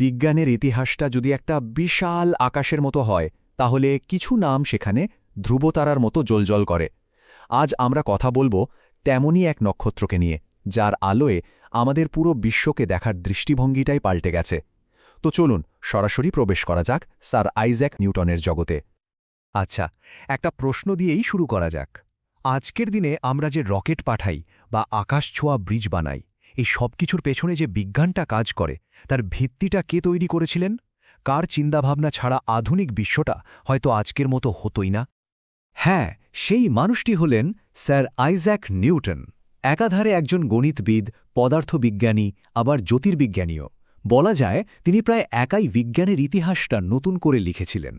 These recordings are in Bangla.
বিজ্ঞানের ইতিহাসটা যদি একটা বিশাল আকাশের মতো হয় তাহলে কিছু নাম সেখানে ধ্রুবতারার মতো জ্বলজ্বল করে। আজ আমরা কথা বলবো তেমনই এক নক্ষত্রকে নিয়ে, যার আলোয় আমাদের পুরো বিশ্বকে দেখার দৃষ্টিভঙ্গিটাই পাল্টে গেছে। তো চলুন সরাসরি প্রবেশ করা যাক স্যার আইজ্যাক নিউটনের জগতে। আচ্ছা, একটা প্রশ্ন দিয়েই শুরু করা যাক। আজকের দিনে আমরা যে রকেট পাঠাই বা আকাশছোঁয়া ব্রিজ বানাই, এই সব কিছুর পেছনে যে বিজ্ঞানটা কাজ করে, তার ভিত্তিটা কে তৈরি করেছিলেন? কার চিন্তাভাবনা ছাড়া আধুনিক বিশ্বটা হয়তো আজকের মতো হতোই না? হ্যাঁ, সেই মানুষটি হলেন স্যার আইজ্যাক নিউটন। একাধারে একজন গণিতবিদ, পদার্থবিজ্ঞানী, আবার জ্যোতির্বিজ্ঞানীও। বলা যায় তিনি প্রায় একাই বিজ্ঞানের ইতিহাসটা নতুন করে লিখেছিলেন।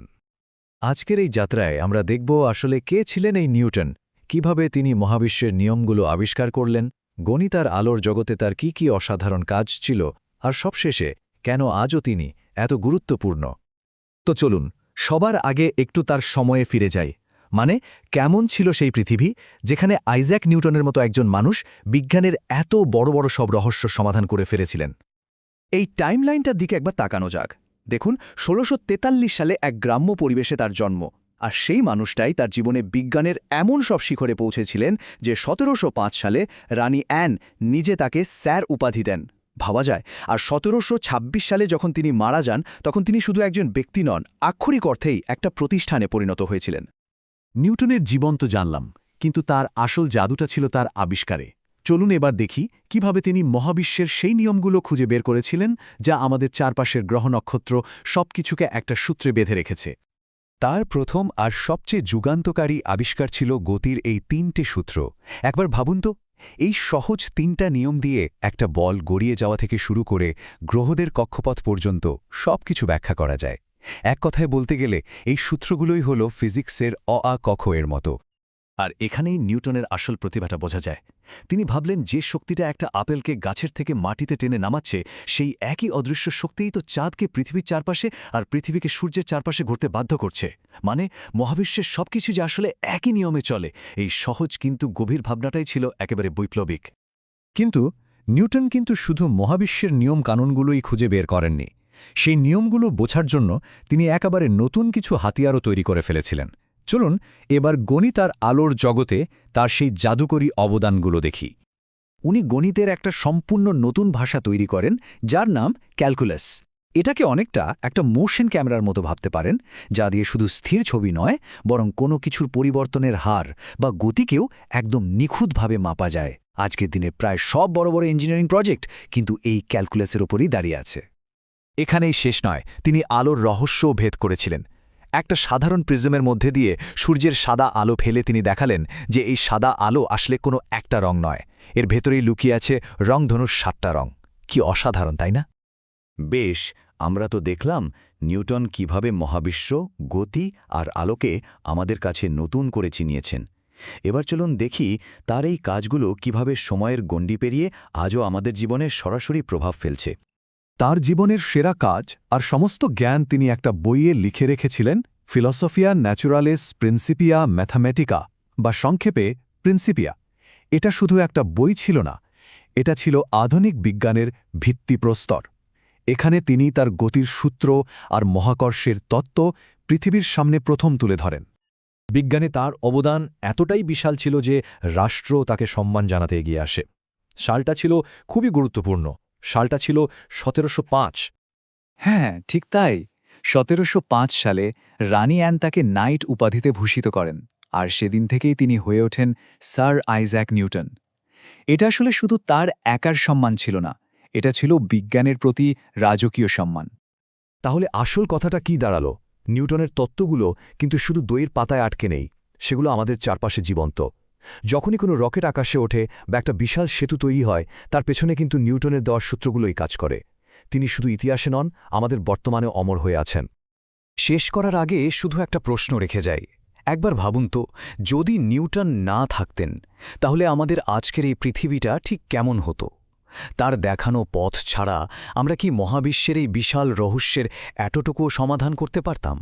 আজকের এই যাত্রায় আমরা দেখব আসলে কে ছিলেন এই নিউটন, কিভাবে তিনি মহাবিশ্বের নিয়মগুলো আবিষ্কার করলেন, গণিত আর আলোর জগতে তার কি অসাধারণ কাজ ছিল, আর সবশেষে কেন আজও তিনি এত গুরুত্বপূর্ণ। তো চলুন সবার আগে একটু তার সময়ে ফিরে যাই। মানে কেমন ছিল সেই পৃথিবী যেখানে আইজ্যাক নিউটনের মতো একজন মানুষ বিজ্ঞানের এত বড় বড় সব রহস্য সমাধান করে ফেলেছিলেন। এই টাইমলাইনটার দিকে একবার তাকানো যাক। দেখুন, ১৬৪৩ সালে এক গ্রাম্য পরিবেশে তার জন্ম, আর সেই মানুষটাই তার জীবনে বিজ্ঞানের এমন সব শিখরে পৌঁছেছিলেন যে ১৭০৫ সালে রানী অ্যান নিজে তাকে স্যার উপাধি দেন। ভাবা যায়। আর ১৭২৬ সালে যখন তিনি মারা যান, তখন তিনি শুধু একজন ব্যক্তি নন, আক্ষরিক অর্থেই একটা প্রতিষ্ঠানে পরিণত হয়েছিলেন। নিউটনের জীবন তো জানলাম, কিন্তু তার আসল জাদুটা ছিল তার আবিষ্কারে। চলুন এবার দেখি কিভাবে তিনি মহাবিশ্বের সেই নিয়মগুলো খুঁজে বের করেছিলেন যা আমাদের চারপাশের গ্রহ নক্ষত্র সবকিছুকে একটা সূত্রে বেঁধে রেখেছে। তার প্রথম আর সবচেয়ে যুগান্তকারী আবিষ্কার ছিল গতির এই ৩টে সূত্র। একবার ভাবুন তো, এই সহজ ৩টা নিয়ম দিয়ে একটা বল গড়িয়ে যাওয়া থেকে শুরু করে গ্রহদের কক্ষপথ পর্যন্ত সবকিছু ব্যাখ্যা করা যায়। এক কথায় বলতে গেলে এই সূত্রগুলোই হল ফিজিক্সের অ আ ক খ এর মতো। আর এখানেই নিউটনের আসল প্রতিভাটা বোঝা যায়। তিনি ভাবলেন যে শক্তিটা একটা আপেলকে গাছের থেকে মাটিতে টেনে নামাচ্ছে, সেই একই অদৃশ্য শক্তিই তো চাঁদকে পৃথিবীর চারপাশে আর পৃথিবীকে সূর্যের চারপাশে ঘুরতে বাধ্য করছে। মানে মহাবিশ্বের সবকিছু যে আসলে একই নিয়মে চলে, এই সহজ কিন্তু গভীর ভাবনাটাই ছিল একেবারে বৈপ্লবিক। কিন্তু নিউটন কিন্তু শুধু মহাবিশ্বের নিয়ম কানুনগুলোই খুঁজে বের করেননি। সেই নিয়মগুলো বোঝার জন্য তিনি একেবারে নতুন কিছু হাতিয়ারও তৈরি করে ফেলেছিলেন। চলুন এবার গণিত আর আলোর জগতে তার সেই জাদুকরী অবদানগুলো দেখি। উনি গণিতের একটা সম্পূর্ণ নতুন ভাষা তৈরি করেন, যার নাম ক্যালকুলাস। এটাকে অনেকটা একটা মোশন ক্যামেরার মতো ভাবতে পারেন, যা দিয়ে শুধু স্থির ছবি নয়, বরং কোনো কিছুর পরিবর্তনের হার বা গতিকেও একদম নিখুঁতভাবে মাপা যায়। আজকের দিনে প্রায় সব বড় বড় ইঞ্জিনিয়ারিং প্রজেক্ট কিন্তু এই ক্যালকুলাসের ওপরই দাঁড়িয়ে আছে। এখানেই শেষ নয়, তিনি আলোর রহস্যও ভেদ করেছিলেন। একটা সাধারণ প্রিজমের মধ্যে দিয়ে সূর্যের সাদা আলো ফেলে তিনি দেখালেন যে এই সাদা আলো আসলে কোনো একটা রং নয়, এর ভেতরেই লুকিয়ে আছে রংধনুর ৭টা রং। কি অসাধারণ, তাই না? বেশ, আমরা তো দেখলাম নিউটন কিভাবে মহাবিশ্ব, গতি আর আলোকে আমাদের কাছে নতুন করে চিনিয়েছেন। এবার চলুন দেখি তার এই কাজগুলো কিভাবে সময়ের গণ্ডি পেরিয়ে আজও আমাদের জীবনে সরাসরি প্রভাব ফেলছে। তার জীবনের সেরা কাজ আর সমস্ত জ্ঞান তিনি একটা বইয়ে লিখে রেখেছিলেন, ফিলসফিয়া ন্যাচুরালিস প্রিন্সিপিয়া ম্যাথামেটিকা, বা সংক্ষেপে প্রিন্সিপিয়া। এটা শুধু একটা বই ছিল না, এটা ছিল আধুনিক বিজ্ঞানের ভিত্তিপ্রস্তর। এখানে তিনি তার গতির সূত্র আর মহাকর্ষের তত্ত্ব পৃথিবীর সামনে প্রথম তুলে ধরেন। বিজ্ঞানে তার অবদান এতটাই বিশাল ছিল যে রাষ্ট্র তাকে সম্মান জানাতে এগিয়ে আসে। সালটা ছিল খুবই গুরুত্বপূর্ণ। সালটা ছিল ১৭০৫। হ্যাঁ, ঠিক তাই। ১৭০৫ সালে রানী অ্যান তাকে নাইট উপাধিতে ভূষিত করেন, আর সেদিন থেকেই তিনি হয়ে ওঠেন স্যার আইজ্যাক নিউটন। এটা আসলে শুধু তার একার সম্মান ছিল না, এটা ছিল বিজ্ঞানের প্রতি রাজকীয় সম্মান। তাহলে আসল কথাটা কি দাঁড়ালো? নিউটনের তত্ত্বগুলো কিন্তু শুধু দইয়ের পাতায় আটকে নেই, সেগুলো আমাদের চারপাশে জীবন্ত। যখনই কোনো রকেট আকাশে ওঠে বা একটা বিশাল সেতু তৈরি হয়, তার পেছনে কিন্তু নিউটনের দেওয়া সূত্রগুলোই কাজ করে। তিনি শুধু ইতিহাসে নন, আমাদের বর্তমানে অমর হয়ে আছেন। শেষ করার আগে শুধু একটা প্রশ্ন রেখে যাই। একবার ভাবুন তো, যদি নিউটন না থাকতেন, তাহলে আমাদের আজকের এই পৃথিবীটা ঠিক কেমন হতো? তার দেখানো পথ ছাড়া আমরা কি মহাবিশ্বের এই বিশাল রহস্যের এতটুকুও সমাধান করতে পারতাম?